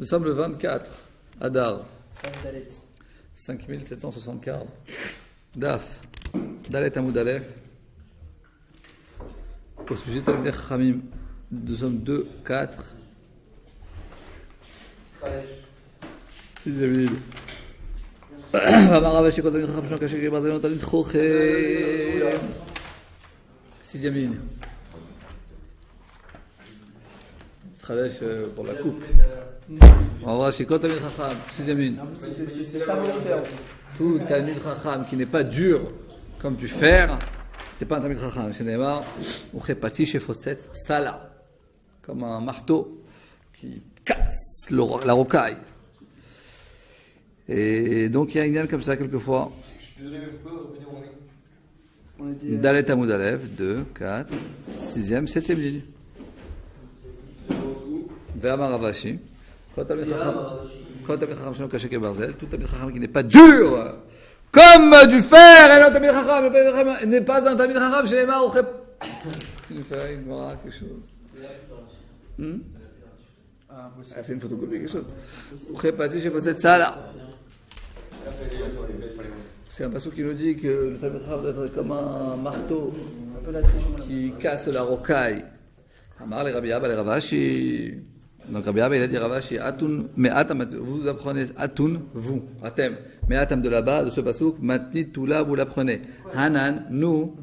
Nous sommes le 24 Adar 5775 Daf Dalet Amoud Aleph au sujet de Talmidei Chachamim. Nous sommes 2, 4 6e ligne. אמר רב אשי כל תלמיד חכם שון קשה כברזל לא תלמיד חוכם. 6e ligne. חדש pour la coupe. On va chez Talmid Chacham, 6e ligne. C'est ça volontaire. Tout Talmid Chacham qui n'est pas dur comme du fer, c'est pas un Talmid Chacham. Chez Neymar, on répétit chez Fosset, Sala, comme un marteau qui casse la rocaille. Et donc il y a une ligne comme ça quelquefois. Je suis désolé, mais vous pouvez répéter mon nom. On a dit. Dalet Amoud Aleph, 2, 4, 6e, 7e ligne. Ve'amar Rav Ashi. Quand Talmid Chacham Shelo Kasher Kebarzel, tout Talmid Chacham qui n'est pas dur comme du fer, et non Talmid Chacham n'est pas un Talmid Chacham, chez les mains, on fait une feuille, une bras, quelque chose. Elle fait une photocopie, quelque chose. On fait pas chez Fosset Sala. C'est un passage qui nous dit que le Talmid Chacham doit être comme un marteau qui casse la rocaille. Amar le Rabbi Abba le Rav Ashi. Donc Rabbi Abba il a dit Rav Ashi atun me'atam, vous apprenez atun, vous atem me'atam de là-bas de ce pasuk matnit tout là vous l'apprenez. Hanan nous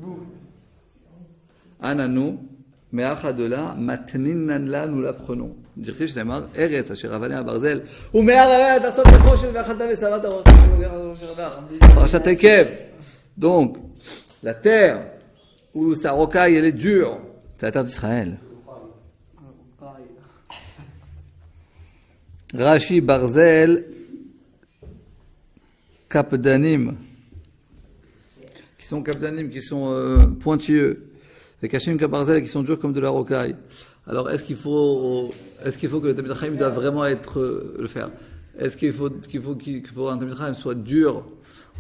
me'acha de là matninan là nous l'apprenons. Dirti shneimar eretz asher avanei habarzel u'me'arei tatzot nechoshet ve'achalta ve'savat harosh parashat Ekev. Donc la terre où sa rocaille elle est dure, c'est la terre d'Israël. Rashi Barzel Kapdanim qui sont Kapdanim, qui sont pointilleux, et Kashim Kabarzel qui sont durs comme de la rocaille. Alors est-ce qu'il faut que le Talmid Chacham doit vraiment être le faire? Est-ce qu'il faut un Talmid Chacham soit dur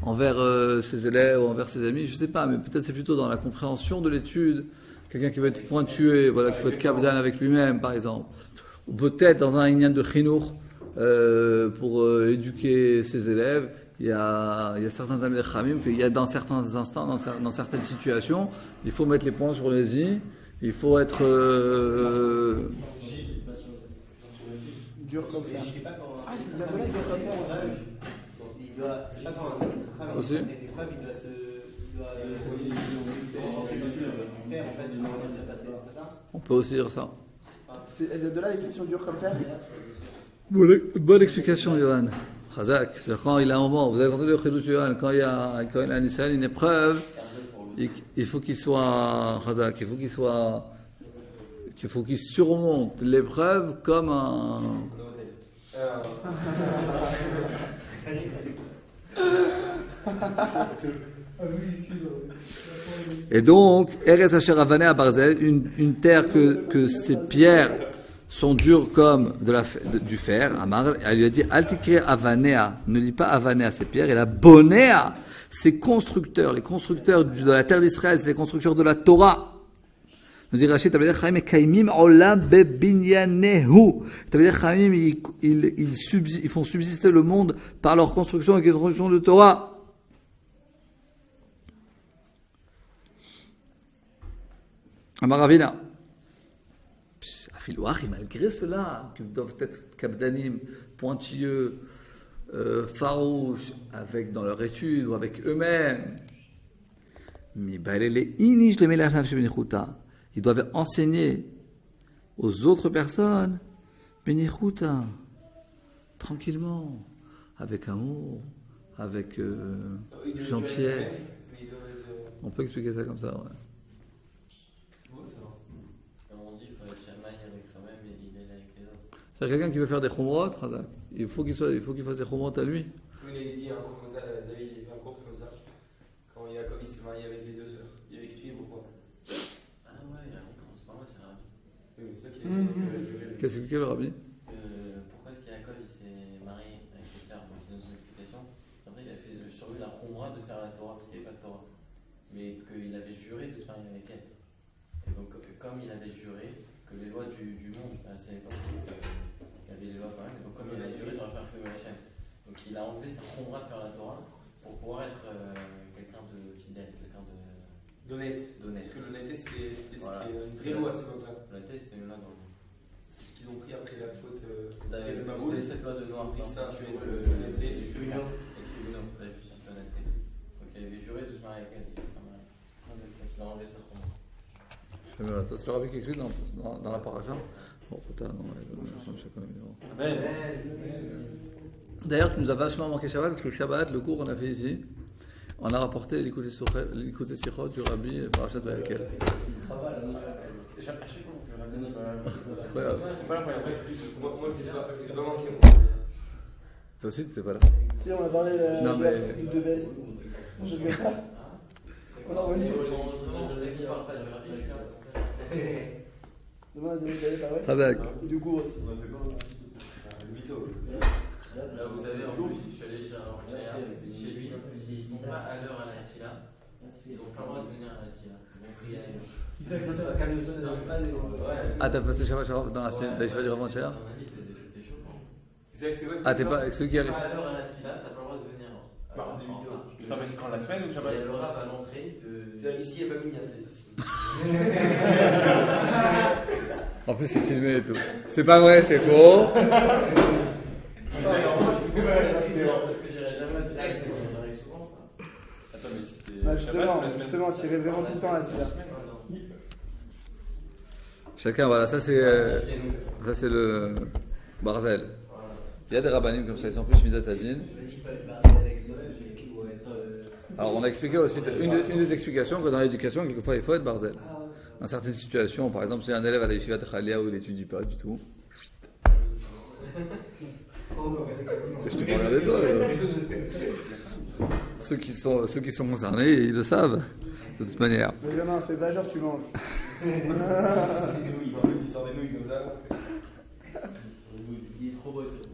envers ses élèves ou envers ses amis? Je sais pas, mais peut-être c'est plutôt dans la compréhension de l'étude, quelqu'un qui veut être pointueux, voilà, qui veut être Kapdan avec lui-même par exemple. Ou peut-être dans un inyan de chinour pour éduquer ses élèves, il y a certains Talmidei Chachamim qu'il y a dans certains instants, dans certaines situations, il faut mettre les points sur les i, il faut être Dur comme fer. Ah, c'est de la volée dur comme fer. C'est pas quand un aussi. c'est une épreuve, il doit faire en fait de manière de passer, c'est pas ça? On peut aussi dire ça. C'est de là l'expression dur comme fer. Bonne explication, Yohan. Chazak, c'est quand il a un moment, vous avez entendu le Chidouche Yohan, quand il a un Israël, une épreuve, il faut qu'il soit Chazak, il faut qu'il surmonte l'épreuve comme un. Et donc, Eretz Asher Avanei Habarzel, une terre que ces pierres sont dures comme du fer. Amar, elle lui a dit, Altikre Avanea, ne dis pas Avanea, ces pierres, et la Bonea, ces constructeurs, les constructeurs de la terre d'Israël, c'est les constructeurs de la Torah. Nous dit Rachid, Talmidei Chachamim mekaimim olam bebinyanehu. Talmidei Chachamim, ils font subsister le monde par leur construction et construction de Torah. Amar Ravina. Afilouach, malgré cela, qu'ils doivent être kabdanim, pointilleux, farouches, dans leur étude ou avec eux-mêmes. Ils doivent enseigner aux autres personnes, benichuta, tranquillement, avec amour, avec gentillesse. On peut expliquer ça comme ça, ouais. C'est quelqu'un qui veut faire des chumrot, il faut qu'il fasse des chumrot à lui. Il a dit un cours comme ça, David, il a fait un cours comme ça. Quand Jacob il s'est marié avec les deux sœurs, il a expliqué pourquoi. Ah ouais, il a longtemps, c'est pas moi, c'est Rabbi. Oui, c'est ça qui est. Qu'est-ce que le Rabbi? Pourquoi est-ce qu'Jacob il s'est marié avec les sœurs? Donc c'est une explication. Après, il a fait sur lui la chumra de faire la Torah, parce qu'il n'y avait pas de Torah. Mais qu'il avait juré de se marier avec elle. Et donc, comme il avait juré que les lois du monde, à cette époque, il y avait les lois enlevé sa khumra de faire la Torah pour pouvoir être quelqu'un de fidèle, quelqu'un D'honnête. d'honnête. Parce que l'honnêteté, c'était Voilà. une vraie loi à cette époque-là. L'honnêteté, c'était une loi dans C'est ce qu'ils ont pris après la faute de Vous Mamoud. avez cette loi de noir Ils ont pris ça, constituée l'honnêteté, de et tribunaux, la justice, l'honnêteté. Donc il avait juré de se marier avec elle. Il a enlevé sa khumra. Voilà, ça, c'est le rabbi qui explique dans la paracha. Bon, putain, non, chacun D'ailleurs, tu nous as vachement manqué Shabbat, parce que le Shabbat, le cours qu'on a fait ici, on a rapporté l'écoute Sichot du rabbi Parashat Vayakel. Incroyable. C'est pas la première fois. Moi, je disais pas, j'ai pas manqué, moi. Toi aussi, tu n'étais pas là. Si, on a parlé Non, mais- de baisse. Je ne pas. On a revenu. Demain, pareil. Hadak. Et du coup aussi. Le mytho. Là, vous savez, en plus, je suis allé chez chez lui, s'ils sont pas à l'heure à la fila, ils n'ont pas le droit de venir à la fila. Ils vont prier à l'heure. Ah, t'as passé Shabbat dans la yeshiva du Rav Cher? C'était choquant. C'est vrai. Ah, t'es pas avec celui qui Si arrive. t'es pas à l'heure à la fila, t'as pas le droit de venir. Bah, des mythos. Putain, mais c'est quand la semaine ou Il y Shabbat? a le rab à l'entrée C'est-à-dire, ici, il n'y a pas Mignat, c'est facile. En plus, c'est filmé et tout. C'est pas vrai, c'est faux. Attends, mais c'était. Bah, Shabbat ou la semaine? justement, tu irais vraiment tout le temps là-dessus. Chacun, voilà, ça c'est le Barzel. Il y a des rabbanim comme ça, ils sont plus midatadin. Alors on a expliqué aussi, une des explications que dans l'éducation, quelquefois il faut être Barzel. Dans certaines situations, par exemple, si un élève à la yeshiva de Chalia où il n'étudie pas du tout. Je te regardais toi. Ceux qui sont concernés, ils le savent, de toute manière. Le gamin fait bajor, tu manges. Il sort des nouilles, en fait, il sort des nouilles comme ça. Il est trop beau, c'est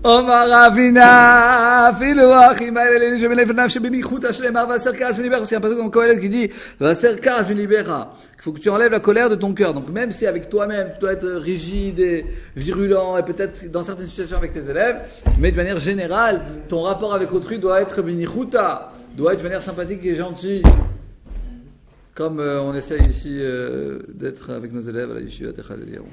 Omar Ravina, Philo Achim Aïleni, je me lève l'âme chez Benichut Hashlema, Vaser Karas Milibera, parce qu'il y a un passage dans Kohelet qui dit, Vaser Karas Milibera, qu'il faut que tu enlèves la colère de ton cœur. Donc même si avec toi-même, tu dois être rigide et virulent, et peut-être dans certaines situations avec tes élèves, mais de manière générale, ton rapport avec autrui doit être Benichuta, doit être de manière sympathique et gentille. Comme on essaie ici d'être avec nos élèves à la Yeshiva Techal Eliyahu.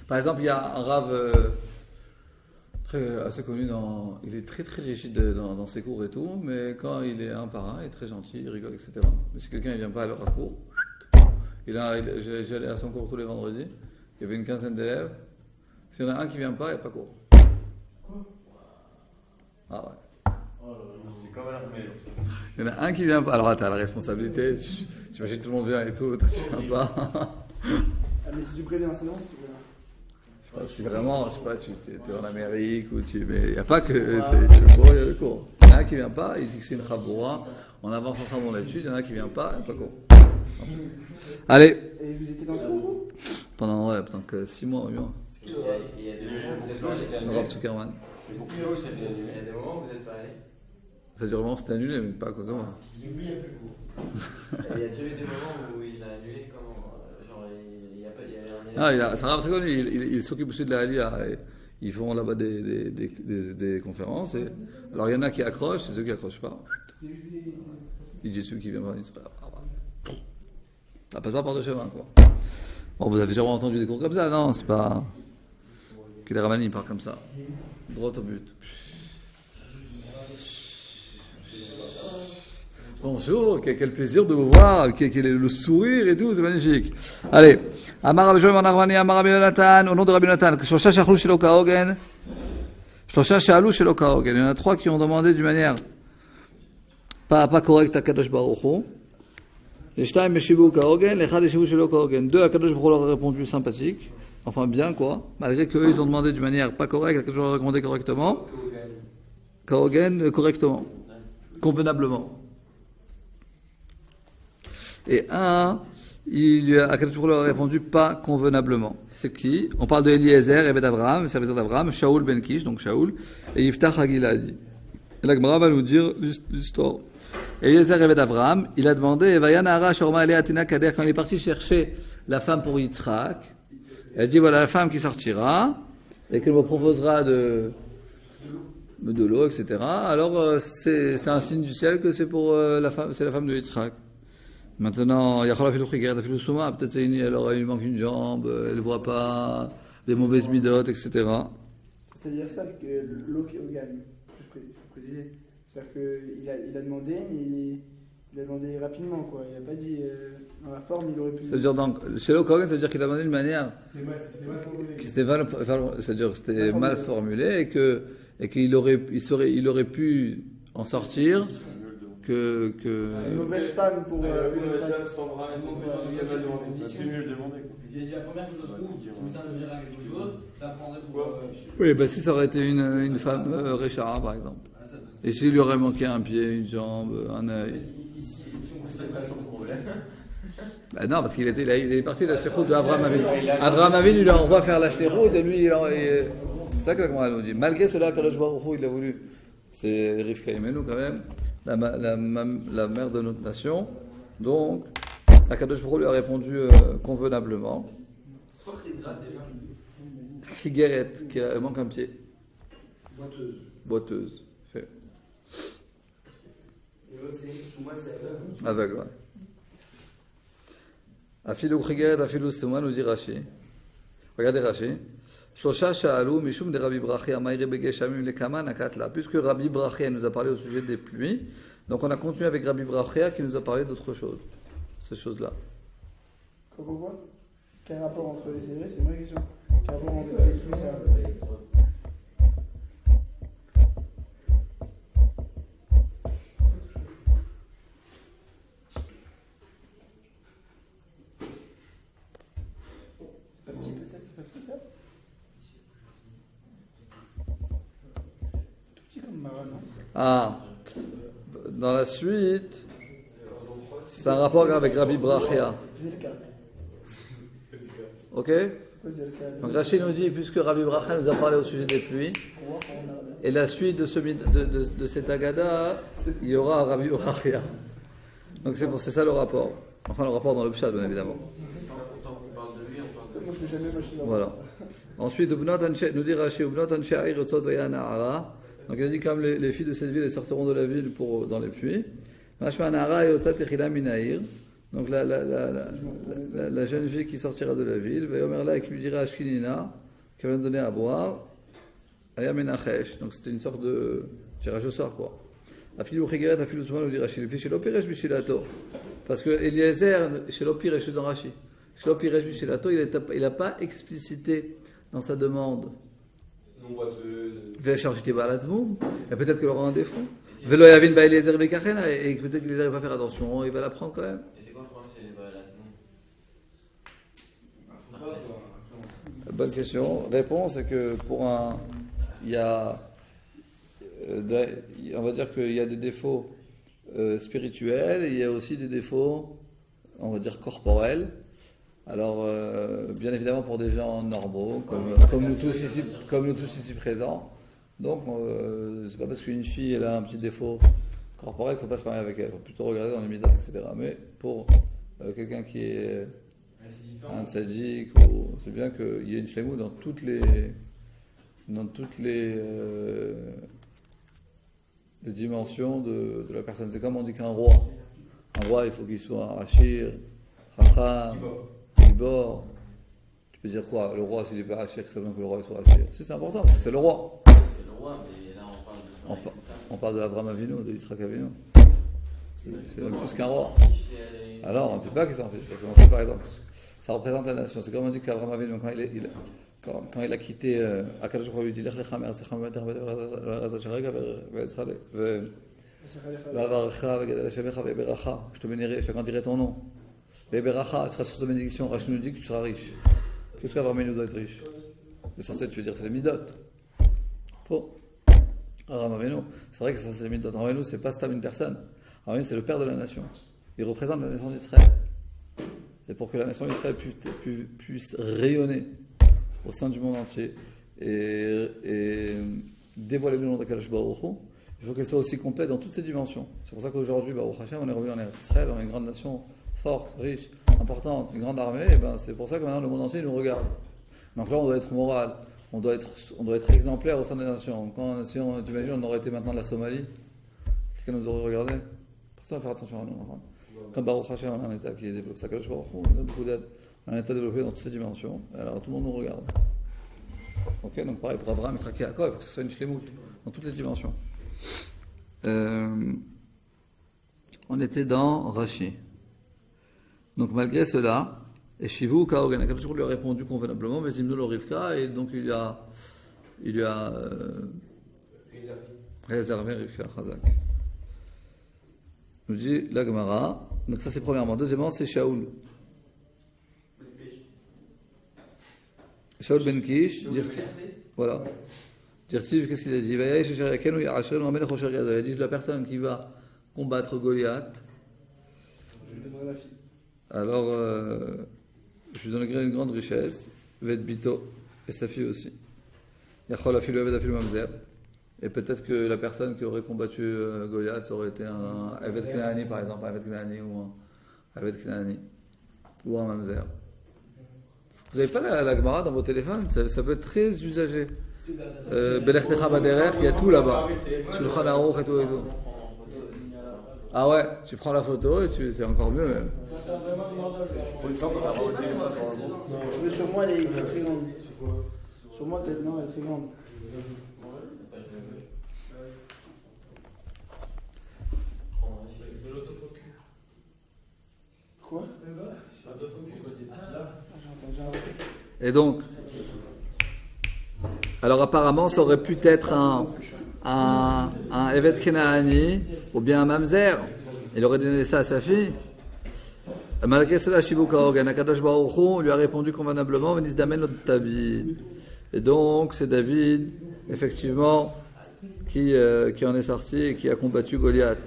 Par exemple, il y a un rave assez connu, il est très très rigide dans ses cours et tout, mais quand il est un par un, il est très gentil, il rigole, etc. Mais si quelqu'un ne vient pas à leur cours, j'allais à son cours tous les vendredis, il y avait une quinzaine d'élèves, s'il y en a un qui ne vient pas, il n'y a pas cours. Quoi? Ah ouais. C'est comme à l'armée. Il y en a un qui vient pas. Alors, tu as la responsabilité. Tu imagines tout le monde vient et tout. Toi, tu viens pas. Ah, mais si tu préviens l'enseignant, si tu préviens. Je sais pas, si vraiment, je sais pas, tu es en Amérique ou tu. Mais il n'y a pas que. Tu veux courir, il y a le cours. Il y en a un qui vient pas, il dit que c'est une chaboura. On avance ensemble dans l'étude. Il y en a un qui vient pas, il n'y a pas cours. Allez. Et vous étiez dans ce cours? Pendant que 6 mois, 8 mois. Il y a des moments où vous n'êtes pas allé. Rav Zuckerman. Il y a des moments où vous n'êtes pas allé. Ça dire vraiment c'était annulé, mais pas à cause de moi. Il y a déjà eu des moments où il a annulé comment genre il y a pas il y a un élève. C'est un rave très connu. Il s'occupe aussi de la Aliyah. Ils font là-bas des conférences. Alors il y en a qui accrochent, et ceux qui accrochent pas. Il dit celui qui vient pas, il se passe. Ça passe pas par deux chemins, quoi. Bon, vous avez sûrement entendu des cours comme ça, non? C'est pas que les ravanim parlent comme ça. Droit au but. Bonjour, quel plaisir de vous voir, quel est le sourire et tout, c'est magnifique. Allez, Amar Rabbi Shmuel ben Arvani, Amar Rabbi Yonatan, au nom de Rabbi Yonatan, Shlosha Sha'alu Shelo Kaogen, Shlosha Sha'alu Shelo Kaogen. Il y en a 3 qui ont demandé d'une manière pas correcte à Kadosh Baruch Hu. Les Shtaim Meshivu Kaogen, les Chad Meshivu Shelo Kaogen. 2 à Kadosh Baruch Hu leur a répondu sympathique, enfin bien quoi, malgré qu'eux ils ont demandé d'une manière pas correcte, à Kadosh Baruch Hu leur a demandé correctement. Kaogen correctement, convenablement. Et un, à Kadosh Baruch Hu leur a répondu pas convenablement. C'est qui? On parle de Eliezer, Eved Avraham, serviteur d'Avraham, Shaoul ben Kish, donc Shaoul, et Yiftach Hagiladi. Et la Gemara va nous dire l'histoire. Eliezer, Eved Avraham, il a demandé, Vayan Hara Shorma Elea Tina Kader, quand il est parti chercher la femme pour Yitzhak, Elle dit voilà la femme qui sortira et qu'elle me proposera de l'eau, etc. Alors c'est un signe du ciel que c'est pour la femme de Yitzhak. Maintenant, peut-être elle aura il manque une jambe, elle ne voit pas, des mauvaises midotes, etc. C'est-à-dire ça que l'eau qui gagne, je précisais. C'est-à-dire qu'il a demandé, mais il a demandé rapidement, quoi. Il n'a pas dit dans la forme, il aurait pu. C'est-à-dire, chez l'Okogan, c'est-à-dire qu'il a demandé d'une manière. C'était mal formulé. C'est-à-dire que c'était mal formulé et qu'il aurait pu en sortir que. Une mauvaise femme pour. Une mauvaise femme sans vraiment C'est mieux le demander. J'ai dit la première que je trouve, qui me servira à quelque chose, je la prendrai pour. Oui, bah si ça aurait été une femme Réchara, par exemple. Et s'il lui aurait manqué un pied, une jambe, un œil. Ici, on ne pas son problème. Ben non, parce qu'il est parti de la shlichut d'Abraham Avinu. Abraham Avinu, il envoie faire la shlichut et lui, c'est ça que la Gemara nous dit. Malgré cela, Kadosh Baruch Hu, il a voulu. C'est Rivka Imenu quand même, la mère de notre nation. Donc, Kadosh Baruch Hu lui a répondu convenablement. C'est quoi que c'est grave déjà? Higeret, qui manque un pied. Boiteuse. Fait. Et l'autre c'est Souma, c'est aveugle. Aveugle, ouais. Afilou Higeret, Afilou Souma, nous dit Rashi. Regardez Rashi. Shlosha Sha'alou, Mishum de Rabbi Brachia, Maïre Begeshamim Lekama Nakatla. Puisque Rabbi Brachia nous a parlé au sujet des pluies, donc on a continué avec Rabbi Brachia qui nous a parlé d'autre chose. Ces choses-là. Pourquoi? Quel rapport entre les séries? C'est une vraie question. Quel rapport entre les pluies, ça? C'est pas petit ça? Tout petit comme Mara, non? Ah, dans la suite, c'est un rapport avec Rabbi Brachia. Zilka. Ok? C'est quoi Zilka? Donc Rachid nous dit, puisque Rabbi Brachia nous a parlé au sujet des pluies, et la suite de cet agada, il y aura Rabbi Brachia. Donc c'est ça le rapport. Enfin, le rapport dans le Pshat, bien évidemment. On parle de lui, on parle de Moi, je l'ai jamais mâché là. Voilà. Ensuite, nous dit Rachid, donc il a dit comme les filles de cette ville, elles sortiront de la ville dans les pluies. Donc la jeune fille qui sortira de la ville, et qui lui dira à Shkinina, qui va lui donner à boire, donc c'était une sorte de tirage au sort, quoi. Afilou Chigeret, Afilou Souma, nous dit Rachid, le fils chez l'Opiresh Bishilato. Parce que Eliezer, chez l'Opiresh, dans Rachid, chez l'Opiresh Bishilato, il n'a pas explicité dans sa demande. Non boiteuse. Et peut-être qu'elle aura un défaut. Velo Yavin ba Eliezer Bekachena, et peut-être qu'il va faire attention, il va la prendre quand même. Et c'est quoi le problème chez les balades? Bonne question. Réponse c'est que il y a, on va dire qu'il y a des défauts spirituels, et il y a aussi des défauts, on va dire corporels. Alors, bien évidemment pour des gens normaux, comme nous tous ici présents. Donc, c'est pas parce qu'une fille elle a un petit défaut corporel qu'il ne faut pas se marier avec elle. Il faut plutôt regarder dans les midas, etc. Mais pour quelqu'un qui est un tzaddik, c'est bien qu'il y ait une shlemut dans toutes les dimensions de la personne. C'est comme on dit qu'un roi. Un roi, il faut qu'il soit Achir, Chacham, Gibor. Tu peux dire quoi? Le roi, s'il n'est pas Achir, c'est bien que le roi soit Achir. Si, c'est important, parce que c'est le roi. C'est le roi, mais là On parle de Avraham Avinu, de Yitzhak Avinu. C'est même plus qu'un roi. Alors, on ne dit pas qu'il s'en fiche, parce qu'on sait par exemple, ça représente la nation. C'est comme on dit qu'Avraham Avinu, quand il a quitté Akadosh Baruch Hu, il dit je te bénirai, je t'agrandirai ton nom. Tu seras sur ta bénédiction. Rachid nous dit que tu seras riche. Qu'est-ce qu'Avraham Avinu doit être riche? L'essentiel, tu veux dire, c'est les midot. Faux. Avraham Avinu, c'est vrai que ça c'est les midot. Avraham Avinu, c'est pas stable une personne. Avraham Avinu, c'est le père de la nation. Il représente la nation d'Israël. Et pour que la nation d'Israël puisse rayonner au sein du monde entier et dévoiler le nom d'Akadosh Baruch Hu, il faut qu'elle soit aussi complète dans toutes ses dimensions. C'est pour ça qu'aujourd'hui, Baruch Hashem, on est revenu en Eretz Israël, on est une grande nation forte, riche, importante, une grande armée, et ben c'est pour ça que maintenant le monde entier nous regarde. Donc là, on doit être moral, on doit être exemplaire au sein des nations. Si tu imagines, on aurait été maintenant de la Somalie, quelqu'un nous aurait regardé. Pour ça, il faut faire attention à nous. Comme Baruch Hashem, on a un état qui est développé. Ça, Kadosh Baruch Hu, on a beaucoup d'aide. On a un état développé dans toutes ces dimensions. Alors tout le monde nous regarde. Ok, donc pareil pour Abraham, Yitzhak et Yaakov, il faut que ce soit une shlemut dans toutes les dimensions. On était dans Rashi. Donc malgré cela, et Shivu Kaogen, Akadosh lui a répondu convenablement, mais Zimnu lo Rivka, et donc il lui a réservé Rivka Chazak. Nous dit la Gemara. Donc ça c'est premièrement. Deuxièmement, c'est Shaoul. Shaoul ben Kish. Voilà. Dirtiv, qu'est-ce qu'il a dit? Il a dit la personne qui va combattre Goliath. Je lui donnerai ma fille. Alors, je lui donnerai une grande richesse, Ved Bito, et sa fille aussi. Yachol Afilu Eved Afilu Mamzer. Et peut-être que la personne qui aurait combattu Goliath, ça aurait été un Eved Knaani, par exemple, un Eved Knaani ou un Eved Knaani, ou un Mamzer. Vous n'avez pas la Gemara dans vos téléphones? Ça peut être très usagé. Belechtecha Baderer, il y a tout là-bas. Shulchan Aruch et tout et tout. Ah ouais, tu prends la photo et c'est encore mieux même. Mais sur moi, elle est très grande. Sur moi, peut-être non, elle est très grande. Quoi? Et donc, alors apparemment, ça aurait pu être un Eved Kenaani ou bien un Mamzer. Il aurait donné ça à sa fille. Malgré cela, Shivu Kaogen, Akadosh Baruch Hu lui a répondu convenablement, Venis Damen notre David. Et donc, c'est David, effectivement, qui en est sorti et qui a combattu Goliath.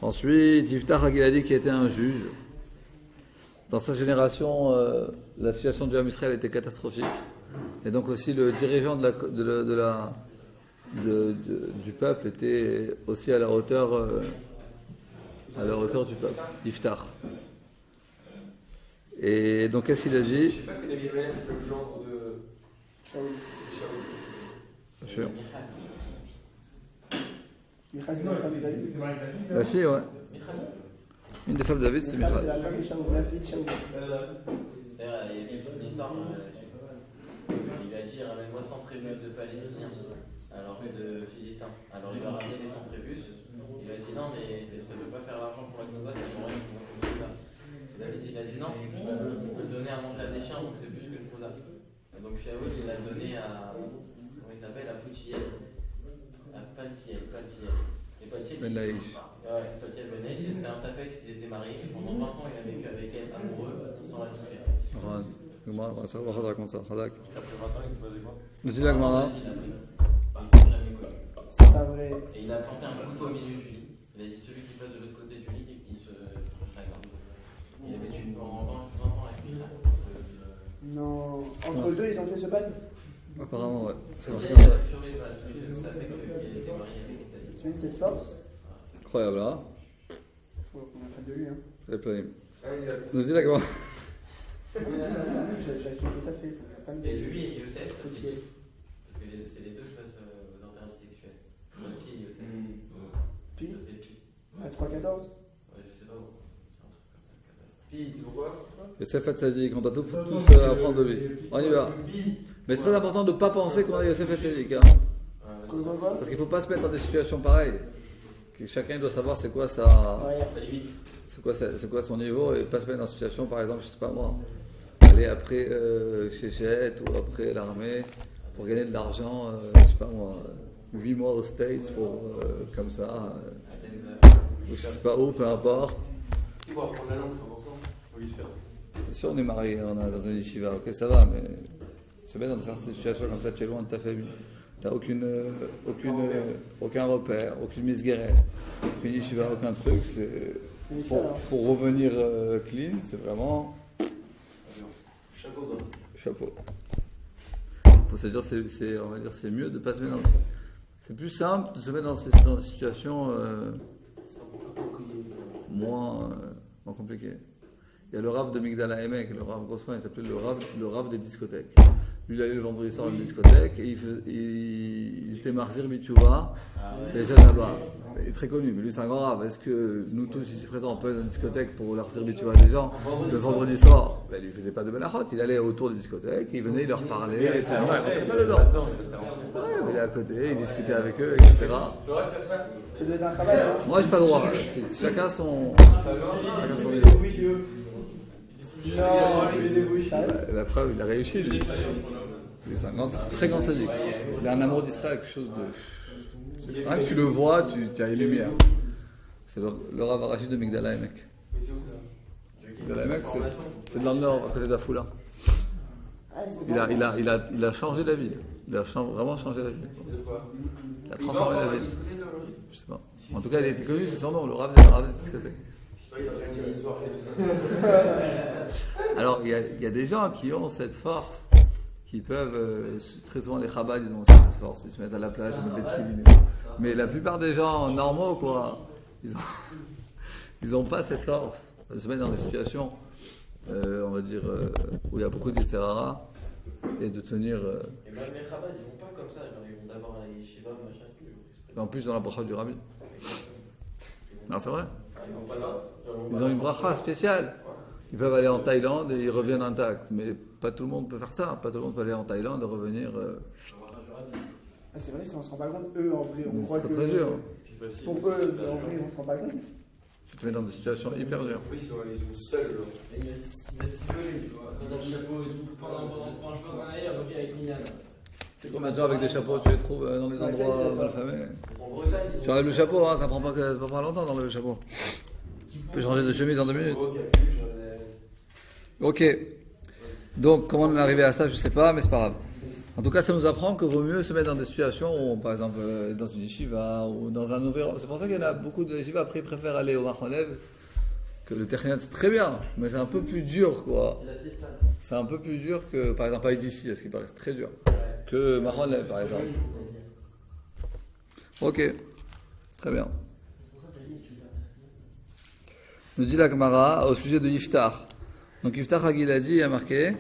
Ensuite, Yiftach Hagiladi qui était un juge. Dans sa génération, la situation du Ham Israël était catastrophique. Et donc aussi le dirigeant du peuple était aussi à la hauteur du peuple, Yiftach. Et donc qu'est-ce qu'il a dit? Je sais pas que David Amelech, c'est le genre de Shaoul. Bien sûr. Michal, c'est la femme de David. La fille, ouais. Une des femmes de David, c'est Michal, c'est Michal. la femme de Shaoul, la fille de Shaoul. D'ailleurs, il y a une histoire. Il a dit ramène-moi 100 tribus de Palestiniens, alors que de Philistins. Alors il va ramener les 100 tribus. Il a dit non, mais ça ne peut pas faire l'argent pour la combat, c'est pour rien. David il a dit non, on peut donner à manger à des chiens, donc c'est plus que le Kouda. Donc Shaoul il a donné à. Comment il s'appelle? À Poutiel. À Paltiel. Et Paltiel. Ben Laïch. Ouais, Paltiel Ben Laïch, c'était un safek s'il était marié. Pendant 20 ans, il a vécu avec elle, amoureux, sans la toucher. Gemara, ça va raconter ça. Hadak. Après 20 ans, il s'est passé quoi? Nous dit la Gemara. C'est pas vrai. Et il a planté un couteau au milieu du lit. Il a dit celui qui passe de l'autre côté du lit, il se tranche la gorge. Il avait tué pendant 20 ans avec Michal. Non. Entre eux deux, ils ont fait ce bail. Apparemment, ouais. C'est Sur vrai. les balles, je savais qu'il était marié avec David. Tu mets cette force. Incroyable, hein? Faut qu'on apprenne de lui, hein. Très plaisir. Nous dit la Gemara. J'assume tout à fait. Faut que la femme de Et lui et Yosef, ça Poutiel. parce que c'est les deux qui passent aux interdits sexuels. Moitié et Yosef. Puis, Ça fait pi. à 3,14. Ouais, je sais pas pourquoi. C'est un truc comme ça. Pi, c'est pourquoi? Et c'est Fatsadik, on doit tous apprendre de lui. On y va. Mais c'est très important de ne pas penser qu'on a Yosef Fatsadik. Hein? Quoi? Parce qu'il ne faut pas se mettre dans des situations pareilles. Que chacun doit savoir c'est quoi sa. Ouais. Ça limite. C'est quoi son niveau et pas se mettre dans une situation, par exemple, je sais pas moi, aller après chez Jet ou après l'armée pour gagner de l'argent, je sais pas moi, 8 mois aux States pour comme ça, ou je sais pas où, peu importe. Il faut apprendre la langue, c'est important. Oui, super. Si on est marié, on est dans une yeshiva, ok, ça va, mais se mettre dans certaines situations comme ça, tu es loin de ta famille. Tu n'as aucun repère, aucune misguérette, aucune yeshiva, aucun truc. Pour revenir clean, c'est vraiment chapeau. Il faut se dire, on va dire, c'est mieux de pas se mettre dans. C'est plus simple de se mettre dans des situations moins compliquées. Il y a le Rav de Migdal HaEmek, le Rav Grossman, il s'appelait le Rav des discothèques. Lui, il allait le vendredi soir à la discothèque et il était Marzir Bichouva, les jeunes là-bas. Il est très connu, mais lui c'est un grand Rav. Est-ce que nous tous ici présents, on peut aller dans une discothèque pour Marzir Bichouva des gens le vendredi soir? Ben, il ne faisait pas de Benachot, il allait autour des discothèques, il venait, il leur parlait, et tout le monde ne rentrait pas dedans. Ouais, il était à côté, il discutait avec eux, etc. Le droit de faire ça? Ça doit être un travail, hein. Moi, j'ai pas le droit. Chacun son niveau. Non, il est débrouillé. La preuve, il a réussi, lui. C'est un très grand sadique. Il a un amour d'Israël, quelque chose de. Rien que tu le vois, tu as les lumières. C'est le Rav Arashi de Migdal HaEmek. Mais c'est où ça? Migdal HaEmek, c'est dans le nord, à côté d'Afoula. Il a changé la ville. Il a vraiment changé la ville. De quoi? Il a transformé la ville. Je sais pas. En tout cas, il a été connu, c'est son nom, le Rav des discothèques. Il a fait une soirée. Alors, il y a des gens qui ont cette force, qui peuvent, très souvent les Chabad, ils ont aussi cette force, ils se mettent à la plage, ils mettent des tchilines. Mais la plupart des gens normaux, quoi, ils ont pas cette force. Ils se mettent dans des situations, on va dire, où il y a beaucoup de Serrara, et de tenir. Et même les Chabad, ils vont pas comme ça, genre, ils vont d'abord à la yeshiva, machin, puis ils vont En plus, dans la bracha du Rabbi. Non, c'est vrai. Ils vont pas là. Ils ont une bracha spéciale. Ils peuvent aller en Thaïlande et ils reviennent intacts. Mais pas tout le monde peut faire ça. Pas tout le monde peut aller en Thaïlande et revenir. Ah, c'est vrai, ça, on se rend pas compte. Eux, en vrai, on Mais croit c'est que. très dur. Pour eux, en vrai, on se rend pas compte. Tu te mets dans des situations hyper dures. Oui, ils sont seuls. Là. Il va s'isoler, tu vois. Quand t'as le chapeau et tout, pendant franchement, on ailleurs, ok, avec Milan. Tu sais combien de gens avec des chapeaux tu les trouves dans des endroits malfamés? En Bretagne, ils Tu enlèves le chapeau, hein, ça prend pas longtemps d'enlever le chapeau. Tu peux changer de chemise en 2 minutes. Ok. Donc, comment on est arrivé à ça, je sais pas, mais c'est pas grave. En tout cas, ça nous apprend qu'il vaut mieux se mettre dans des situations où, par exemple, dans une yeshiva ou dans un environnement. C'est pour ça qu'il y en a beaucoup de yeshiva, après, ils préfèrent aller au Machonev, que le Technion, c'est très bien, mais c'est un peu plus dur, quoi. C'est un peu plus dur que, par exemple, à IDC, parce qu'il paraît très dur, que Machonev, par exemple. Ok. Très bien. Nous dit la Gemara au sujet de Yiftar. Donc Yiftar Hagiladi a marqué.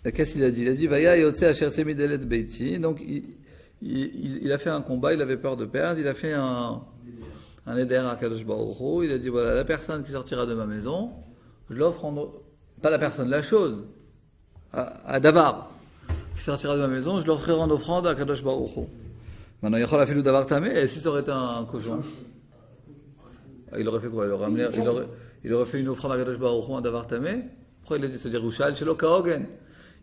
Qu'est-ce qu'il a dit? Il a dit Vaya Yotse Asher Semidelet Beiti. Donc il a fait un combat, il avait peur de perdre, il a fait un éder à Kadosh Baruch Hu. Il a dit voilà, la personne qui sortira de ma maison, je l'offre pas la personne, la chose, à Davar, qui sortira de ma maison, je l'offrirai en offrande à Kadosh Baruch Hu. Maintenant, Yachol a fait le Davar Tamé, et si ça aurait été un cochon, il aurait fait quoi? Il aurait fait une offrande à Kadosh Baruch Hu, un Davar Tamé. Pourquoi il a dit c'est-à-dire Ushal Shelo Kaogen?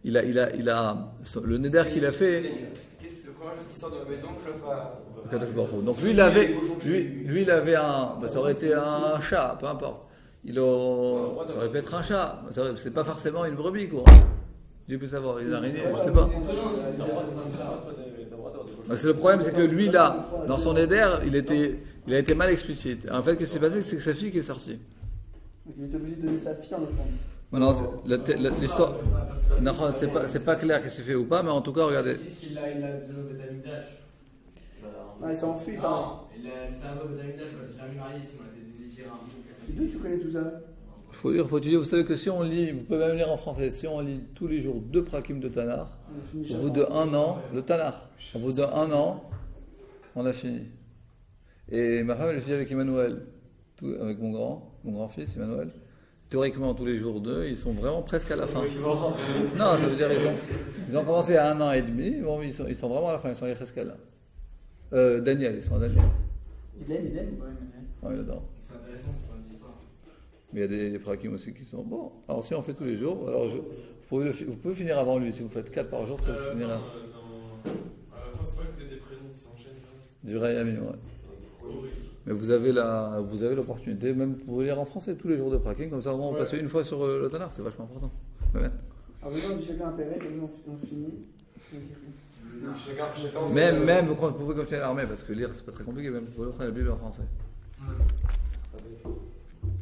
Il a le neder qu'il a fait. Qu'est-ce que comment est-ce qu'il sort de la maison que je le fais Kadosh Baruch Hu. Donc lui il avait un, ça aurait été un chat, peu importe. Ça aurait pu être un chat. C'est pas forcément une brebis, quoi. Dieu peut savoir, une araignée, je sais pas. C'est le problème, c'est que lui là, dans son éder, il a été mal explicite. En fait, ce qui s'est passé, c'est que sa fille qui est sortie. Donc il est obligé de donner sa fille en offrande. Maintenant, l'histoire, non, c'est pas clair qu'est-ce qu'il fait ou pas, mais en tout cas, regardez. Ils disent qu'il a le Betamikdash. Ah, il s'est enfui, pardon. C'est un mot Betamikdash, c'est jamais marié, sinon on a des terrains. Et d'où tu connais tout ça? Faut étudier, vous savez que si on lit, vous pouvez même lire en français, si on lit tous les jours 2 prakim de Tanar, au bout de 1 an, le Tanar, au bout de 1 an, on a fini. Et ma femme, elle étudie avec Emmanuel, avec mon grand-fils Emmanuel. Théoriquement, tous les jours 2, ils sont vraiment presque à la fin. Non, ça veut dire ils ont commencé à 1 an et demi, bon, ils sont vraiment à la fin, ils sont presque là. Daniel, ils sont à Daniel. Il aime, ouais, Ouais, il adore. C'est intéressant, c'est pas une histoire. Mais il y a des prakim aussi qui sont bons. Alors si on fait tous les jours, alors vous pouvez finir avant lui. Si vous faites 4 par jour, peut-être vous finirez. À la fin, c'est pas que des prénoms qui s'enchaînent. Du Rayami, ouais. Mais vous avez l'opportunité, même pour lire en français tous les jours de prakim, comme ça au moins on passe une fois sur le Tanar, c'est vachement important. Alors maintenant, chacun un Pérez, et nous on finit. Même vous pouvez continuer l'armée, parce que lire c'est pas très compliqué, même vous pouvez prendre la Bible en français.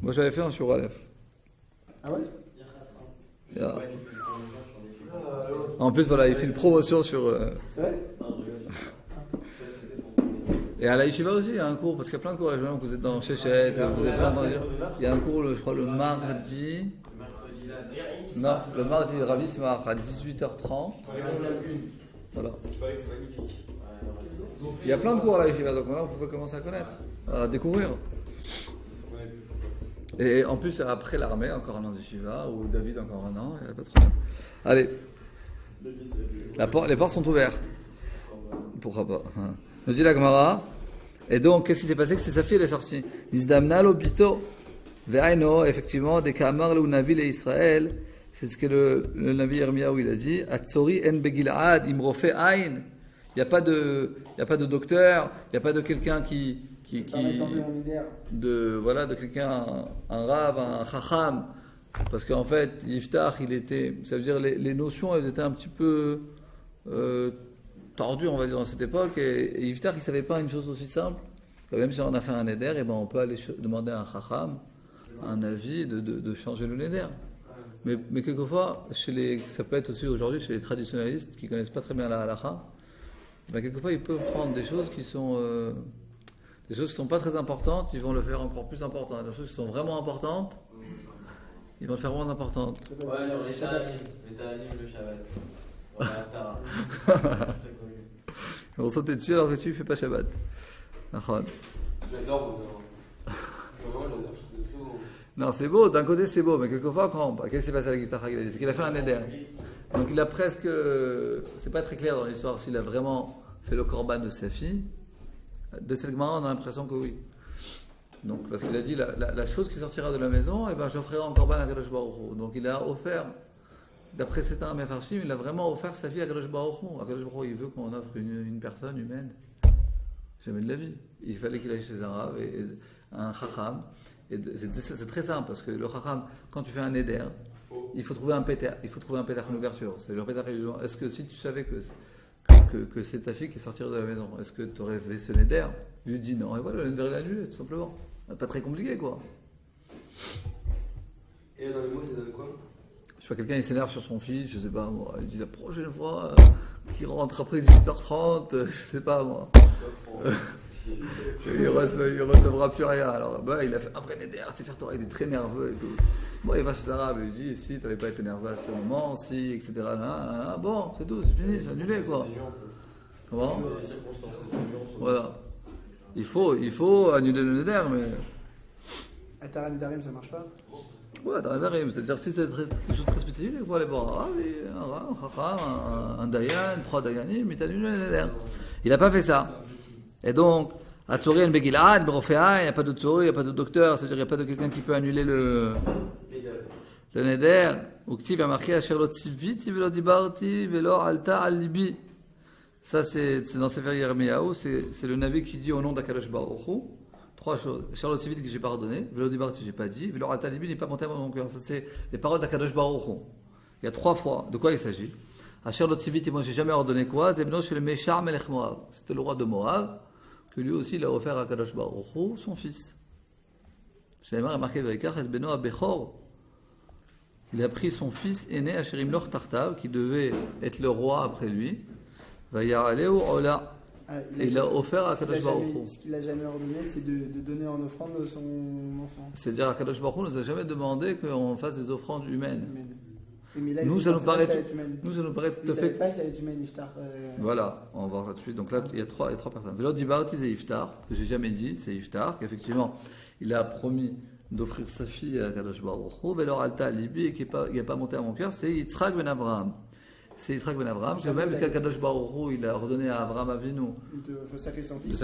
Moi j'avais fait un sur Aleph. Ah ouais? Yeah. En plus, voilà, il fait une promotion sur. C'est vrai? Et à la Yeshiva aussi, il y a un cours, parce qu'il y a plein de cours à la Yeshiva, vous êtes dans Chéchette, vous avez plein de... Il y a un cours, je crois, le mardi. Non, le mardi, le Ravi Smach à 18h30. Voilà. Il paraît que c'est magnifique. Il y a plein de cours à la Yeshiva, donc maintenant vous pouvez commencer à connaître, à découvrir. Et en plus, après l'armée, encore un an de Yeshiva, ou David encore un an, il n'y a pas de problème. Allez, les portes sont ouvertes. Pourquoi pas hein. Nous dit la Gemara. Et donc, qu'est-ce qui s'est passé? Que c'est sa fille, elle est sortie. Nizdamna lo bito. Ve'aino, effectivement, des Kamar le Navi et Israël. C'est ce que le Navi Yirmiyahu il a dit. Atzori en begilad imrofe ain. Il n'y a pas de docteur, il n'y a pas de quelqu'un de quelqu'un, un rave, un chacham. Parce qu'en fait, Yiftach, ça veut dire les notions, elles étaient un petit peu tordues, on va dire, dans cette époque. Et Yiftach, il ne savait pas une chose aussi simple. Même si on a fait un neder, et ben on peut aller demander à un chacham un avis de changer le neder. Mais quelquefois, ça peut être aussi aujourd'hui chez les traditionnalistes qui ne connaissent pas très bien la halakha, ben quelquefois ils peuvent prendre des choses qui sont pas très importantes, ils vont le faire encore plus important. Des choses qui sont vraiment importantes, ils vont le faire moins importantes. Ouais, genre les ta'anim, le Shabbat. Voilà, très connu. On saute dessus alors que tu ne fais pas Shabbat. J'adore vos œuvres. Vraiment, j'adore. Non, c'est beau, d'un côté c'est beau, mais quelquefois, qu'est-ce qui s'est passé avec Yiftach? C'est qu'il a fait un neder. Donc il a presque. C'est pas très clair dans l'histoire s'il a vraiment fait le korban de sa fille. De cette Gemara, on a l'impression que oui. Donc, parce qu'il a dit la chose qui sortira de la maison, eh ben, j'offrirai en korban à Kadosh Baruch Hu. Donc il a offert, d'après cet un Mefarshim, il a vraiment offert sa vie à Kadosh Baruch Hu. À Kadosh Baruch Hu, il veut qu'on offre une personne humaine. Jamais de la vie. Il fallait qu'il aille chez un rave et un chacham. Et c'est très simple parce que le chacham, quand tu fais un neder, il faut trouver un péter, une ouverture. C'est-à-dire péter, est-ce que si tu savais que c'est ta fille qui sortirait de la maison, est-ce que tu aurais fait ce neder? Je lui dis non, et voilà, le neder est annulé, tout simplement. Pas très compliqué, quoi. Et dans les mots, ça donne quoi? Je sais pas, quelqu'un il s'énerve sur son fils, je sais pas moi, il dit la prochaine fois qu'il rentre après 18h30, je sais pas moi. Il recevra plus rien. Alors, il a fait un vrai neder, c'est faire toi, il est très nerveux et tout. Bon, il va chez Sarah, il dit si tu n'avais pas été nerveux à ce moment, si, etc. Bon, c'est tout, c'est fini, c'est annulé quoi. Comment? Voilà. Il faut annuler le neder, mais. À Taran Darim, ça marche pas? Ouais, Taran Darim, c'est-à-dire si c'est quelque chose de très spécifique, il faut aller voir un chacham, un dayan, 3 dayanim, mais t'annules le neder. Il n'a pas fait ça. Et donc, à Tzori en Begilad, Berofea, il n'y a pas de Tzori, il n'y a pas de docteur, c'est-à-dire il n'y a pas de quelqu'un qui peut annuler le neder. Uktiv a marqué Asher lo tziviti velo dibarti velo alta al libi. Ça, c'est dans Sefer Yirmiyahu, c'est le Navi qui dit au nom d'Akadosh Baruch Hu 3 choses. Asher lo tziviti que j'ai pas ordonné, velo dibarti j'ai pas dit, velo alta al libi n'est pas monté à mon cœur. Ça, c'est les paroles d'Akadosh Baruch Hu. Il y a 3 fois. De quoi il s'agit? Asher lo tziviti, moi j'ai jamais ordonné quoi? Zebno chez le Meshar Melech Moab. C'était le roi de Moab, que lui aussi il a offert à Kadosh Baruch Hu son fils. J'avais remarqué avec Beno Abechor, il a pris son fils aîné à Sherimloch Tartav, qui devait être le roi après lui, et il l'a offert à Kadosh Baruch Hu. Ce qu'il n'a jamais ordonné, c'est de donner en offrande son enfant. C'est-à-dire à Kadosh Baruch Hu nous a jamais demandé qu'on fasse des offrandes humaines. Mais là, Nous, ça nous paraît tout à fait. Pas que ça allait être humaine, Iftar. Voilà, on va voir là-dessus. Donc là, il y a trois personnes. Velo Dibarti, c'est Iftar, que j'ai jamais dit, c'est Iftar, qu'effectivement, il a promis d'offrir sa fille à Kadosh Baruch Hu. Velo Alta Libi, qui n'est pas monté à mon cœur, c'est Yitzhak ben Avraham. C'est Yitzhak ben Avraham, que même Kadosh Baruch Hu, il a ordonné à Avraham Avinu Il faut sacrifier son fils.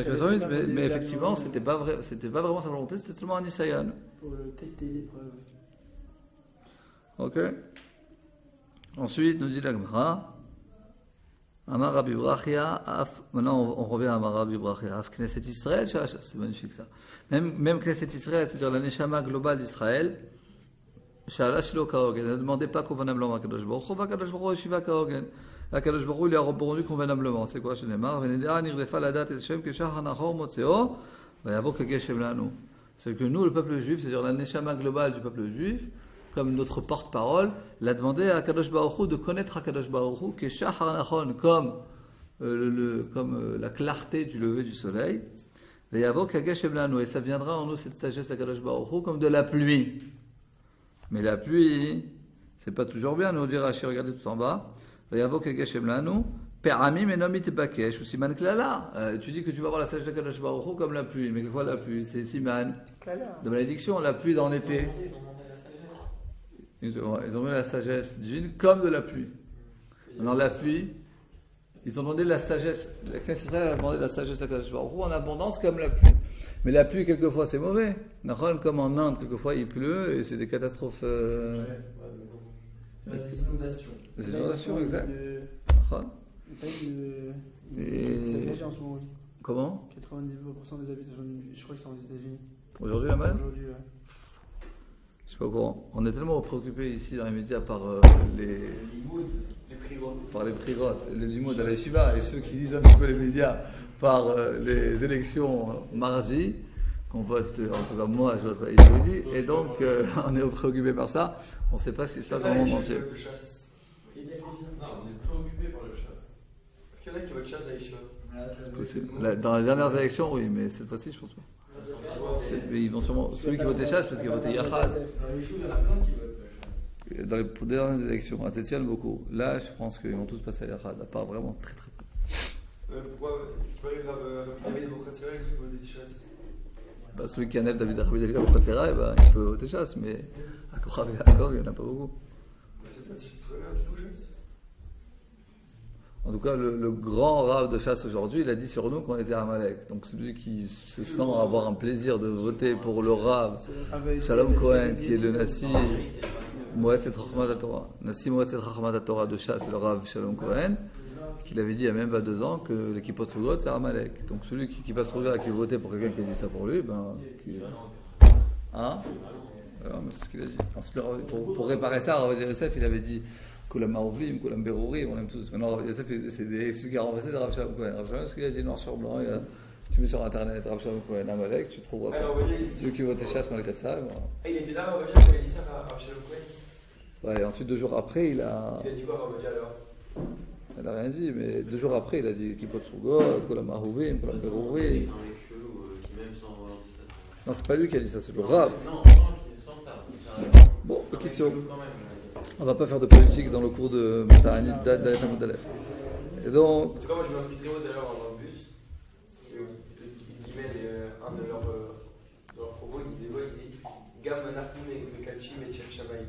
Mais effectivement, c'était pas vraiment sa volonté, c'était seulement un Nisayan. Pour tester l'épreuve. Ok. Ensuite, nous dit la Gemara, Amar Rabbi Brachia, maintenant on revient à Amar Rabbi Brachia, Af Knesset Israël, c'est magnifique ça. Même Knesset Israël, c'est-à-dire la Neshama globale d'Israël, Shala Shilo Kaogen, ne demandez pas convenablement à Kadosh Baruch Hu, va Kadosh Baruch Hu Shiva Kaogen. À Kadosh Baruch Hu, il a répondu convenablement. C'est quoi, Shenemar? Venedea nirdefa la date et Shem keshach hanachor motseo, va yavo kageshem lanu. C'est que nous, le peuple juif, c'est-à-dire la Neshama globale du peuple juif, comme notre porte-parole, l'a demandé à Kadosh Baruch Hu de connaître à Kadosh Baruch Hu, comme la clarté du lever du soleil, Et ça viendra en nous cette sagesse d'Akadosh Baruch Hu comme de la pluie. Mais la pluie, c'est pas toujours bien. Nous on dit Rashi, regardez tout en bas. Vayavok Hageshem lanu, pe'amim enom itbakesh ou siman klala. Tu dis que tu vas voir la sagesse d'Akadosh Baruch Hu comme la pluie, mais quelquefois la pluie, c'est siman de malédiction. La pluie dans l'été. Ils ont demandé la sagesse divine comme de la pluie. Dans la pluie, ils ont demandé la sagesse. La Knesset Israël a demandé la sagesse d'Akadosh Baruch Hu en abondance comme la pluie. Mais la pluie, quelquefois, c'est mauvais. Comme en Inde, quelquefois, il pleut et c'est des catastrophes. Des inondations. Des inondations, exact. C'est en ce moment. Comment 90% des habitants, je crois que c'est aux États-Unis. Aujourd'hui, là-bas Aujourd'hui, ouais. Je suis pas au courant. On est tellement préoccupés ici dans les médias par les prigotes, les limoud à la yeshiva et ceux qui lisent un petit peu les médias par les élections mardi, qu'on vote, en tout cas moi je vote pas Yehudi, et donc on est préoccupé par ça, on ne sait pas ce qui se passe dans le monde entier. Non, on est préoccupé par le chasse. Est-ce qu'il y en a qui votent chasse à Yeshiva? C'est possible. Dans les dernières élections, oui, mais cette fois-ci, je pense pas. Mais ils vont sûrement. Celui qui votait chasse, parce qu'il votait Yachad. Dans les choux, il y en a plein qui votent chasse. Dans les dernières élections, à Tétienne, beaucoup. Là, je pense qu'ils vont tous passer à Yachad, à part vraiment très très peu. Pourquoi c'est pas grave David Abokhatira qui vote des chasses? Celui qui a David David Abokhatira, il peut voter chasse, mais à Kochav et à Akor, il n'y en a pas beaucoup. C'est pas rien du tout, chasse. En tout cas, le grand rave de chasse aujourd'hui, il a dit sur nous qu'on était Amalek. Donc celui qui se sent avoir un plaisir de voter pour le rave, Shalom Cohen, qui est le Nassi Moetzet Chachmat HaTorah. Nassi Moetzet Chachmat HaTorah de chasse, c'est le rave Shalom Cohen, qu'il avait dit il y a même pas 2 ans que l'équipe Sugot, c'est Amalek. Donc celui qui passe au gars, qui votait pour quelqu'un qui a dit ça pour lui, hein? C'est ce qu'il a dit. Ensuite, pour réparer ça, Rav Yosef, il avait dit Kulam Maouvim, Kulam Berourim, on aime tous. Maintenant, Rav Yosef, c'est celui qui a renversé de Rav Shalom Cohen. Rav Shalom, ce qu'il a dit noir sur blanc, tu mets sur internet Rav Shalom Cohen, Amalek, tu trouveras ça. Celui qui votait chasse malgré ça. Il était là, Rav Shalom, quand il a dit ça à Rav Shalom Cohen. Ouais, et ensuite, 2 jours après, il a. Il a dit quoi, Rav Shalom alors? Elle n'a rien dit, mais 2 jours après, il a dit Kipot Sugot, Kulam Maouvim, Kulam Berourim. C'est un mec chelou qui, même sans avoir dit ça. Non, c'est pas lui qui a dit ça, c'est le rave. Non, sans ça. Bon, question. On va pas faire de politique dans le cours de Mata'anit d'Alet Amudalef. Et donc. En tout cas, moi je me suis pris Théo d'ailleurs dans un bus. Il disait un de leurs propos, il disait quoi? Il disait Gam Manachim et Kachim et Tchef Shamaim.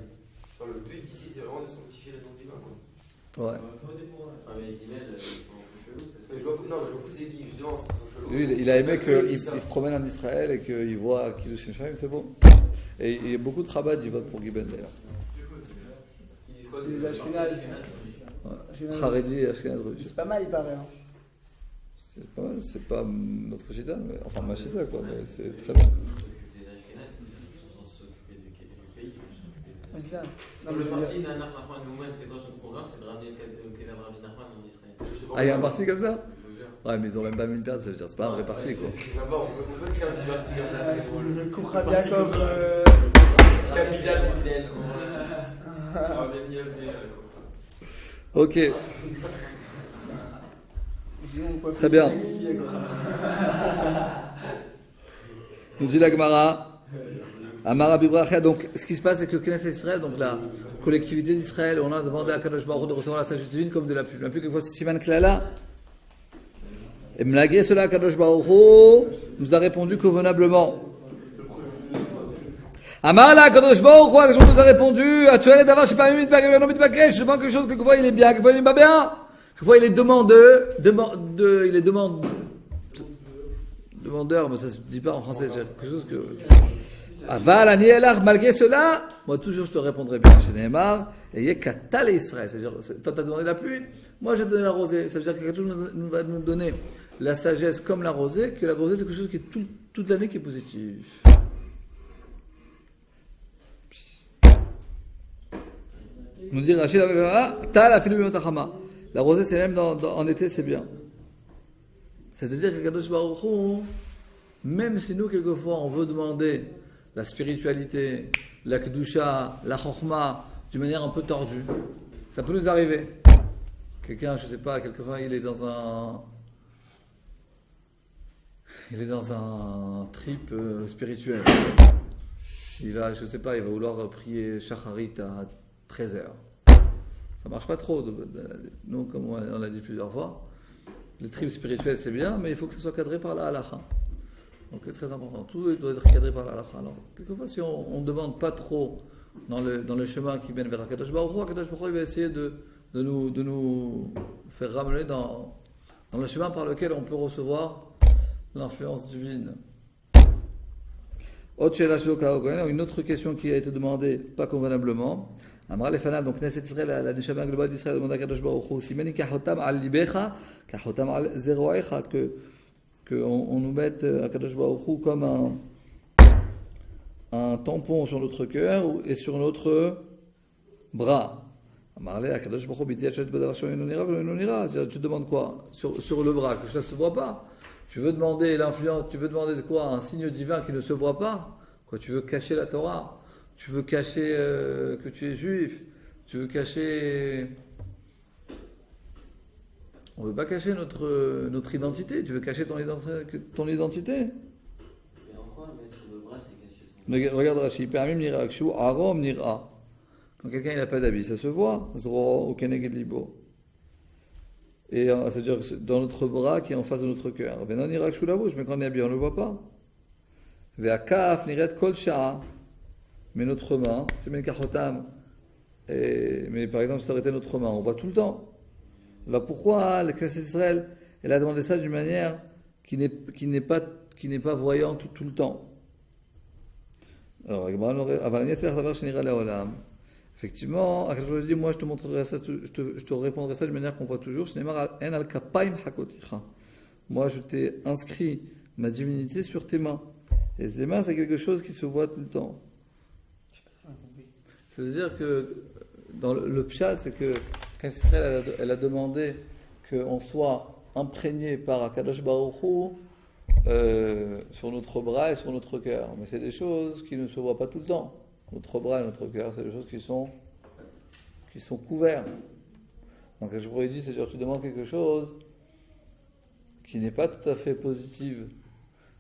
Sur le but ici, c'est vraiment de sanctifier le nom divin. Ouais. Ah, mais les guimèdes, ils sont un peu chelous. Mais je m'en fous, c'est qui justement, ils sont chelous. Lui, il a aimé qu'il se promène en Israël et qu'il voit Kiddush Shem, c'est bon. Et il y a beaucoup de rabbins qui votent pour Giben d'ailleurs. C'est les Ashkenaz. Haredi et Ashkenaz. C'est pas mal, il paraît. Hein. C'est pas mal, c'est pas notre chita, mais enfin ma chita quoi, mais c'est très bien. Les Ashkenaz, ils sont censés s'occuper du pays. C'est ça. Non, Le mais je veux parti dire- Nanar Nachman Nouman, c'est quoi son programme? C'est de ramener le Kédav Rabbi Nachman en Israël. Ah, il y a un parti comme ça? Je vous jure. Ouais, mais ils ont même pas mis une perte, ça veut dire c'est pas un vrai parti quoi. C'est sympa, on peut créer un petit parti comme ça, c'est drôle. Le Kourab Yaakov. Capitale d'Israël. Ok, très bien. Nous dit la Gemara, Amara Bibrachia. Donc, ce qui se passe, c'est que Knesset Israël, donc la collectivité d'Israël, on a demandé à Kadosh Baruch Hu de recevoir la sagesse divine comme de la pluie. La pluie, quelquefois, c'est Siman Klala. Et Mlagué, cela, Kadosh Baruch Hu nous a répondu convenablement. Amala, Kadosh Baruch Hu, Kadosh nous a répondu, Atuel et Davar, je sais pas, je demande quelque chose, quelquefois il est bien, quelquefois il n'est pas bien. Quelquefois il est demandeur, mais ça se dit pas en français, c'est quelque chose que. Aval, Anielach, malgré cela, moi toujours je te répondrai bien chez Neymar, et yé katal Israël, c'est-à-dire, toi t'as demandé la pluie, moi j'ai donné la rosée, ça veut dire que quelque chose va nous donner la sagesse comme la rosée, que la rosée c'est quelque chose qui est toute l'année qui est positif. Nous dit Rachid, la rosée c'est même en été c'est bien. C'est-à-dire que Kadosh Baruch Hu, même si nous quelquefois on veut demander la spiritualité, la kedusha, la chokhma, d'une manière un peu tordue, ça peut nous arriver. Quelqu'un, je sais pas, quelquefois il est dans il est dans un trip spirituel. Il va, je sais pas, il va vouloir prier Shacharit à 13h. Ça marche pas trop. Nous, comme on l'a dit plusieurs fois, le trip spirituel c'est bien, mais il faut que ce soit cadré par la halakha. Donc c'est très important. Tout doit être cadré par la halakha. Alors, quelquefois, si on ne demande pas trop dans le chemin qui mène vers Akadosh Baruch Hu, Akadosh Baruch Hu, il va essayer de nous faire ramener dans le chemin par lequel on peut recevoir l'influence divine. Une autre question qui a été demandée, pas convenablement. Amra Lefanab, donc Knesset Israël, la Neshama globale d'Israël demande à Kadosh Baruch Hu, Simeni kachotam al libecha, kachotam al zeroecha, qu'on nous mette à Kadosh Baruch Hu comme un tampon sur notre cœur et sur notre bras. Amar le Kadosh Baruch Hu, bitiat shet badavar shel inonira velo inonira. Tu demandes quoi sur le bras, que ça ne se voit pas. Tu veux demander l'influence, tu veux demander de quoi? Un signe divin qui ne se voit pas? Quoi, tu veux cacher la Torah? Tu veux cacher que tu es juif? Tu veux cacher... On ne veut pas cacher notre identité. Tu veux cacher ton identité. Et en quoi mettre sur le bras, c'est caché? Regarde Rashi. Permim nira kshu arom nira. Quand quelqu'un n'a pas d'habit, ça se voit. Zro ou keneged libo. Et c'est-à-dire dans notre bras qui est en face de notre cœur. Venon nira kshu la bouche, mais quand on est habillé, on ne le voit pas. Ve'akaf niret kol sha'a. Mais notre main, c'est men kachotam. Mais par exemple, si ça aurait été notre main, on voit tout le temps. Là, pourquoi le Knesset Israël, elle a demandé ça d'une manière qui n'est pas voyante tout le temps. Alors, effectivement, je dis, moi, je te montrerai ça, je te répondrai ça d'une manière qu'on voit toujours. Moi, je t'ai inscrit ma divinité sur tes mains. Et ces mains, c'est quelque chose qui se voit tout le temps. C'est-à-dire que dans le pshat, c'est que quand Israël elle a demandé qu'on soit imprégné par Akadosh Baruch Hu sur notre bras et sur notre cœur. Mais c'est des choses qui ne se voient pas tout le temps. Notre bras et notre cœur, c'est des choses qui sont couvertes. Donc je pourrais dire, c'est-à-dire tu demandes quelque chose qui n'est pas tout à fait positive.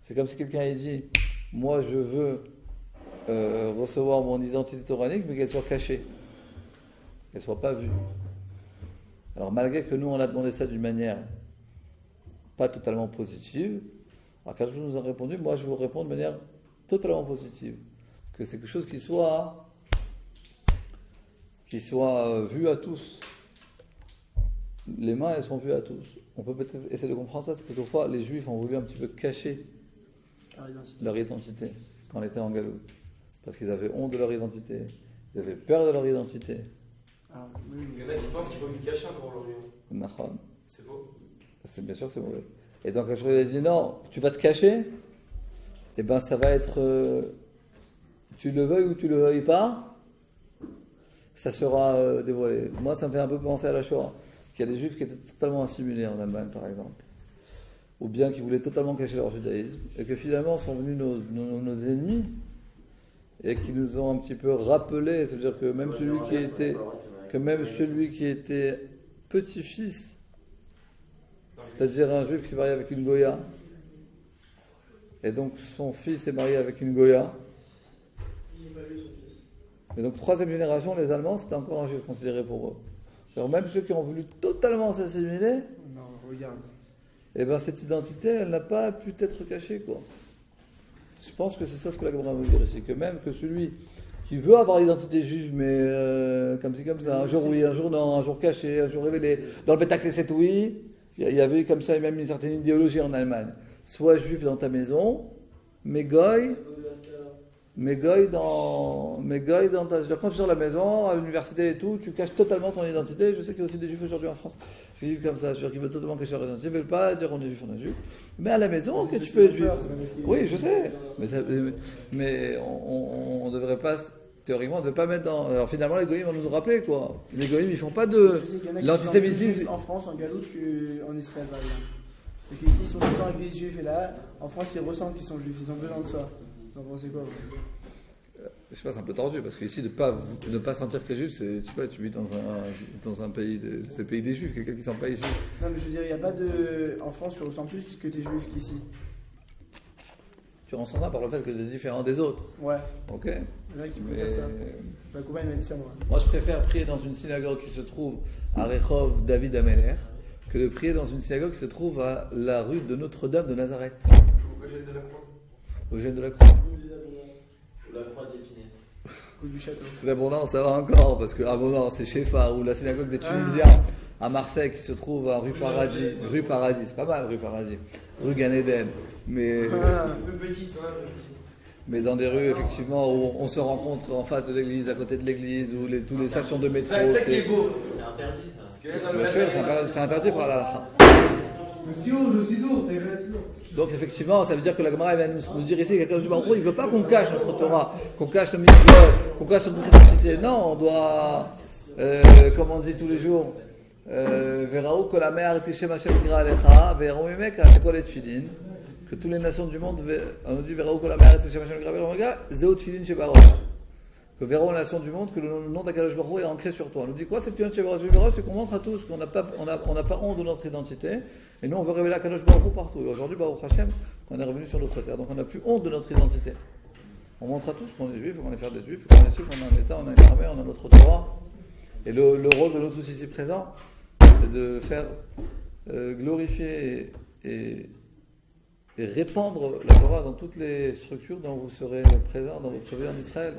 C'est comme si quelqu'un ait dit, moi je veux recevoir mon identité toranique, mais qu'elle soit cachée, qu'elle soit pas vue. Alors malgré que nous on a demandé ça d'une manière pas totalement positive, alors quand je nous ai répondu, moi je vous réponds de manière totalement positive, que c'est quelque chose qui soit vu à tous. Les mains elles sont vues à tous. On peut peut-être essayer de comprendre ça, c'est que quelquefois les Juifs ont voulu un petit peu cacher leur identité quand on était en Galoute. Parce qu'ils avaient honte de leur identité, ils avaient peur de leur identité. Il y en a qui pensent qu'il faut lui cacher encore l'Orient. C'est faux. C'est bien sûr que c'est mauvais. Et donc, quand je lui ai dit non, tu vas te cacher, et ben ça va être, tu le veuilles ou tu le veuilles pas, ça sera dévoilé. Moi, ça me fait un peu penser à la Shoah, qu'il y a des Juifs qui étaient totalement assimilés en Allemagne, par exemple, ou bien qui voulaient totalement cacher leur judaïsme, et que finalement sont venus nos ennemis. Et qui nous ont un petit peu rappelé, c'est-à-dire que même celui qui était petit-fils, c'est-à-dire un juif qui s'est marié avec une goya, et donc son fils est marié avec une goya, et donc troisième génération, les Allemands, c'était encore un juif considéré pour eux. Alors même ceux qui ont voulu totalement s'assimiler, et ben cette identité, elle n'a pas pu être cachée, quoi. Je pense que c'est ça ce que la Gemara veut dire ici, que même que celui qui veut avoir l'identité juive, mais comme ça, un jour oui, un jour non, un jour caché, un jour révélé, dans le Beth Knesset oui, il y avait comme ça même une certaine idéologie en Allemagne. Sois juif dans ta maison, mais goy dans ta... Quand tu sors de la maison, à l'université et tout, tu caches totalement ton identité. Je sais qu'il y a aussi des juifs aujourd'hui en France qui vivent comme ça, c'est-à-dire qu'ils veulent totalement cacher leur identité, ils ne veulent pas dire on est juif, on est juif. Mais à la maison, que tu peux être juif. Oui, je sais. Mais on ne devrait pas, théoriquement, on ne devrait pas mettre dans... Alors finalement, les goïms vont nous rappeler, quoi. Les goïms, ils ne font pas de... Je sais qu'il y en a qui l'antisémitisme. sont en France, en Galoute, qu'en Israël, par exemple. Parce qu'ici, ils sont tout le temps avec des juifs, et là, en France, ils ressentent qu'ils sont juifs, ils ont besoin de ça. Vous en pensez quoi, vous? Je sais pas, c'est un peu tordu, parce qu'ici, ne pas sentir que tu es juif, c'est, tu vis dans un pays, c'est le pays des juifs, quelqu'un qui ne sent pas ici. Non, mais je veux dire, il n'y a pas de... En France, tu ressens plus que tu es juif qu'ici. tu rends sensation par le fait que tu es différent des autres. Ouais, Ok. il y en a qui Mais- préfèrent ça. Ma compagne m'a dit ça, moi. Moi, je préfère prier dans une synagogue qui se trouve à Rehov David Ameler que de prier dans une synagogue qui se trouve à la rue de Notre-Dame de Nazareth, Eugène de la Croix. au Gène de la Croix. Ou la croix d'épinette. Coup du château. L'abondance, ça va encore, parce que Abondance, c'est Shefa, ou la synagogue des Tunisiens à Marseille qui se trouve à rue Paradis. Rue Paradis, c'est pas mal, rue Paradis. Rue Gan Eden. Mais, Ah, Un peu petit, c'est vrai, un peu petit. mais dans des rues, effectivement, où on se rencontre en face de l'église, à côté de l'église, où tous les stations de métro. C'est ça qui est c'est- beau. C'est interdit ça. Parce que dans le Bien sûr, matin, c'est interdit par la halakha. Donc effectivement, ça veut dire que la Gemara va nous dire ici qu'Akadosh Baruch Hu, il ne veut pas qu'on cache notre Torah, qu'on cache nos mitzvot, qu'on cache notre identité. Non, on doit, comme on dit tous les jours, Veraou kol amei haaretz Hashem Hashem yikra alecha, ve'eraou mimeka shekol etfilin, que toutes les nations du monde, on nous dit Veraou kol amei haaretz Hashem Hashem yikra alecha, zeo tfilin shebarosh. Que verront les nations du monde que le nom d'Akadosh Baruch Hu est ancré sur toi. On nous dit quoi? C'est que c'est qu'on montre à tous qu'on n'a pas honte de notre identité. Et nous, on veut révéler Akadosh Baruch Hu partout. Et aujourd'hui, Baruch Hashem, on est revenu sur notre terre. Donc on n'a plus honte de notre identité. On montre à tous qu'on est juif, qu'on est fiers des juifs, qu'on est sûr qu'on a un État, on a une armée, on a notre Torah. Et le rôle de nous tous ici présents, c'est de faire glorifier et répandre la Torah dans toutes les structures dont vous serez présents dans votre vie en Israël.